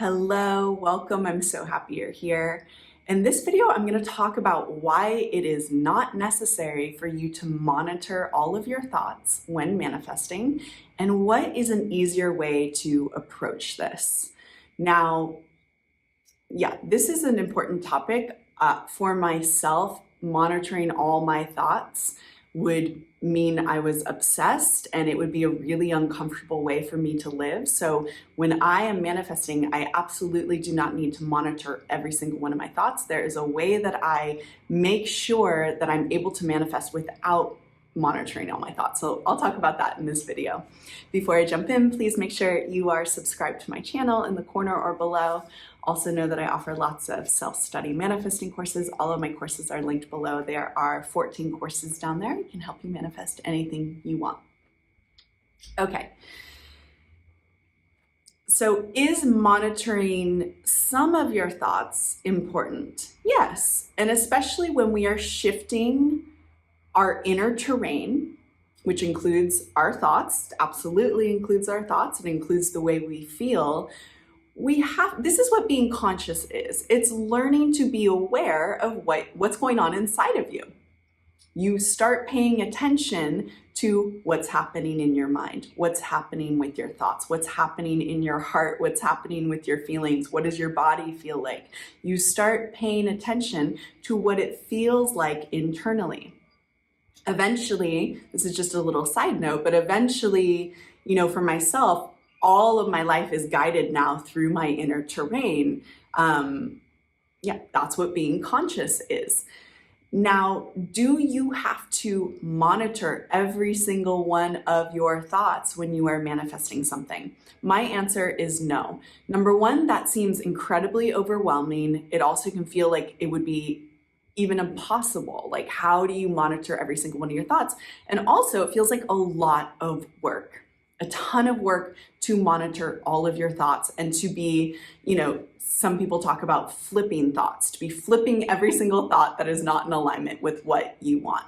Hello, welcome. I'm so happy you're here. In this video, I'm going to talk about why it is not necessary for you to monitor all of your thoughts when manifesting and what is an easier way to approach this. Now, this is an important topic for myself. Monitoring all my thoughts would mean I was obsessed and it would be a really uncomfortable way for me to live. So when I am manifesting, I absolutely do not need to monitor every single one of my thoughts. There is a way that I make sure that I'm able to manifest without monitoring all my thoughts. So I'll talk about that in this video. Before I jump in, please make sure you are subscribed to my channel in the corner or below. Also know that I offer lots of self-study manifesting courses. All of my courses are linked below. There are 14 courses down there. It can help you manifest anything you want. Okay. So is monitoring some of your thoughts important? Yes, and especially when we are shifting our inner terrain, which includes our thoughts, absolutely includes our thoughts, it includes the way we feel. This is what being conscious is. It's learning to be aware of what's going on inside of you. You start paying attention to what's happening in your mind, what's happening with your thoughts, what's happening in your heart, what's happening with your feelings, what does your body feel like? You start paying attention to what it feels like internally. Eventually, this is just a little side note, but eventually, for myself, all of my life is guided now through my inner terrain. That's what being conscious is. Now, do you have to monitor every single one of your thoughts when you are manifesting something? My answer is no. Number one, that seems incredibly overwhelming. It also can feel like it would be even impossible. Like, how do you monitor every single one of your thoughts? And also, it feels like a lot of work, a ton of work to monitor all of your thoughts and to be, some people talk about flipping thoughts, to be flipping every single thought that is not in alignment with what you want.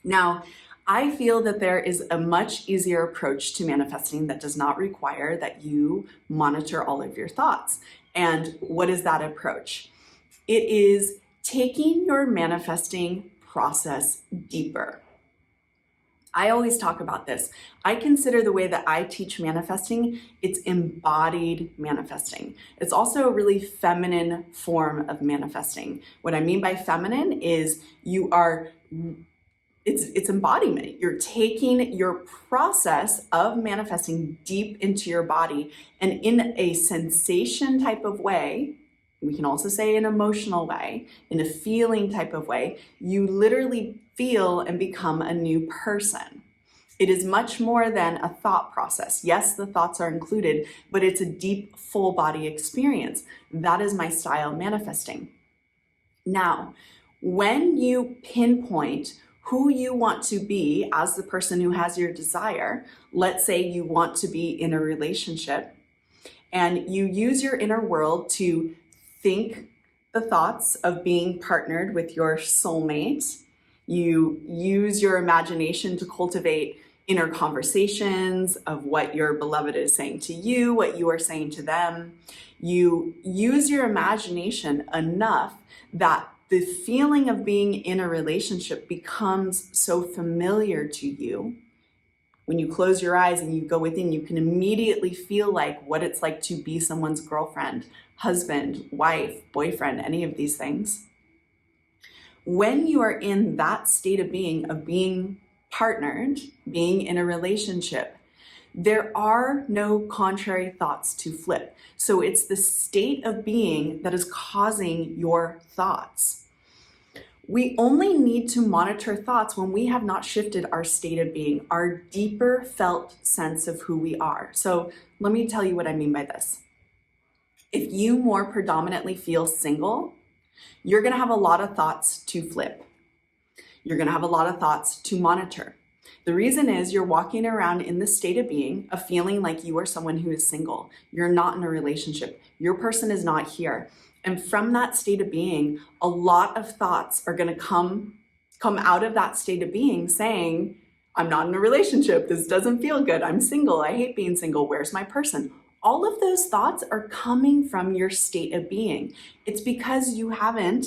Now, I feel that there is a much easier approach to manifesting that does not require that you monitor all of your thoughts. And what is that approach? It is taking your manifesting process deeper. I always talk about this. I consider the way that I teach manifesting, it's embodied manifesting. It's also a really feminine form of manifesting. What I mean by feminine is it's embodiment. You're taking your process of manifesting deep into your body and in a sensation type of way. We can also say an emotional way, in a feeling type of way, you literally feel and become a new person. It is much more than a thought process. Yes, the thoughts are included, but it's a deep, full body experience. That is my style manifesting. Now, when you pinpoint who you want to be as the person who has your desire, let's say you want to be in a relationship, and you use your inner world to think the thoughts of being partnered with your soulmate. You use your imagination to cultivate inner conversations of what your beloved is saying to you, what you are saying to them. You use your imagination enough that the feeling of being in a relationship becomes so familiar to you. When you close your eyes and you go within, you can immediately feel like what it's like to be someone's girlfriend, husband, wife, boyfriend, any of these things. When you are in that state of being partnered, being in a relationship, there are no contrary thoughts to flip. So it's the state of being that is causing your thoughts. We only need to monitor thoughts when we have not shifted our state of being, our deeper felt sense of who we are. So let me tell you what I mean by this. If you more predominantly feel single, you're going to have a lot of thoughts to flip. You're going to have a lot of thoughts to monitor. The reason is you're walking around in the state of being, of feeling like you are someone who is single. You're not in a relationship. Your person is not here. And from that state of being, a lot of thoughts are going to come out of that state of being saying, I'm not in a relationship. This doesn't feel good. I'm single. I hate being single. Where's my person? all of those thoughts are coming from your state of being. It's because you haven't,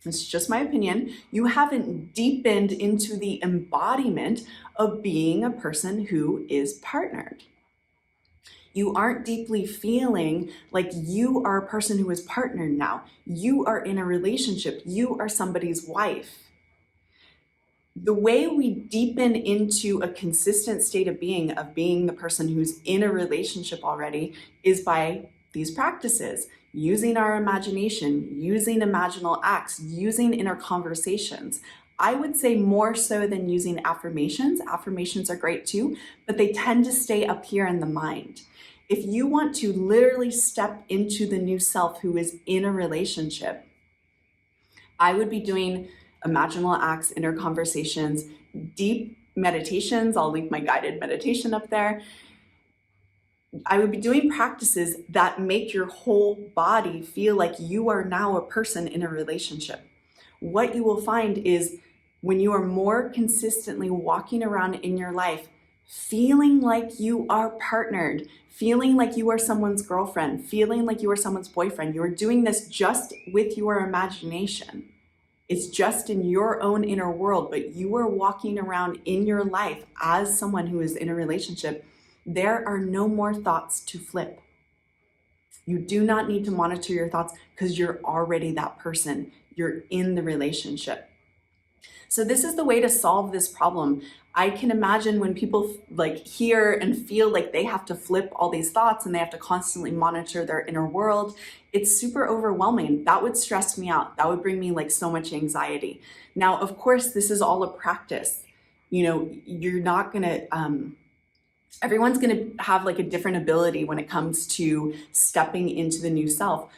this is just my opinion, you haven't deepened into the embodiment of being a person who is partnered. You aren't deeply feeling like you are a person who is partnered now. You are in a relationship. You are somebody's wife. The way we deepen into a consistent state of being the person who's in a relationship already is by these practices, using our imagination, using imaginal acts, using inner conversations. I would say more so than using affirmations. Affirmations are great too, but they tend to stay up here in the mind. If you want to literally step into the new self who is in a relationship, I would be doing imaginal acts, inner conversations, deep meditations. I'll link my guided meditation up there. I would be doing practices that make your whole body feel like you are now a person in a relationship. What you will find is when you are more consistently walking around in your life, feeling like you are partnered, feeling like you are someone's girlfriend, feeling like you are someone's boyfriend, you are doing this just with your imagination. It's just in your own inner world, but you are walking around in your life as someone who is in a relationship. There are no more thoughts to flip. You do not need to monitor your thoughts because you're already that person. You're in the relationship. So this is the way to solve this problem. I can imagine when people hear and feel like they have to flip all these thoughts and they have to constantly monitor their inner world, it's super overwhelming. That would stress me out. That would bring me so much anxiety. Now, of course, this is all a practice. You're not gonna, everyone's gonna have a different ability when it comes to stepping into the new self.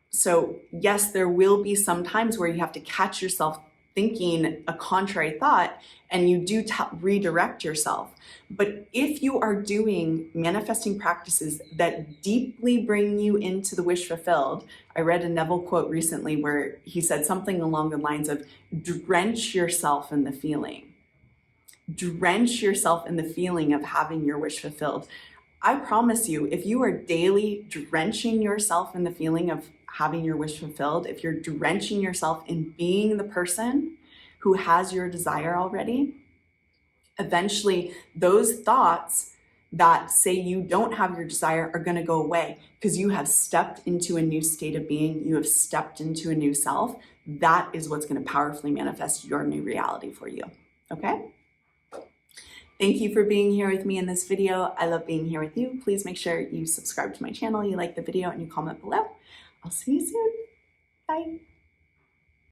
So yes, there will be some times where you have to catch yourself thinking a contrary thought and you do redirect yourself. But if you are doing manifesting practices that deeply bring you into the wish fulfilled, I read a Neville quote recently where he said something along the lines of drench yourself in the feeling. Drench yourself in the feeling of having your wish fulfilled. I promise you, if you are daily drenching yourself in the feeling of having your wish fulfilled, if you're drenching yourself in being the person who has your desire already, eventually those thoughts that say you don't have your desire are going to go away because you have stepped into a new state of being. You have stepped into a new self. That is what's going to powerfully manifest your new reality for you. Okay? Thank you for being here with me in this video. I love being here with you. Please make sure you subscribe to my channel, you like the video, and you comment below. I'll see you soon. Bye.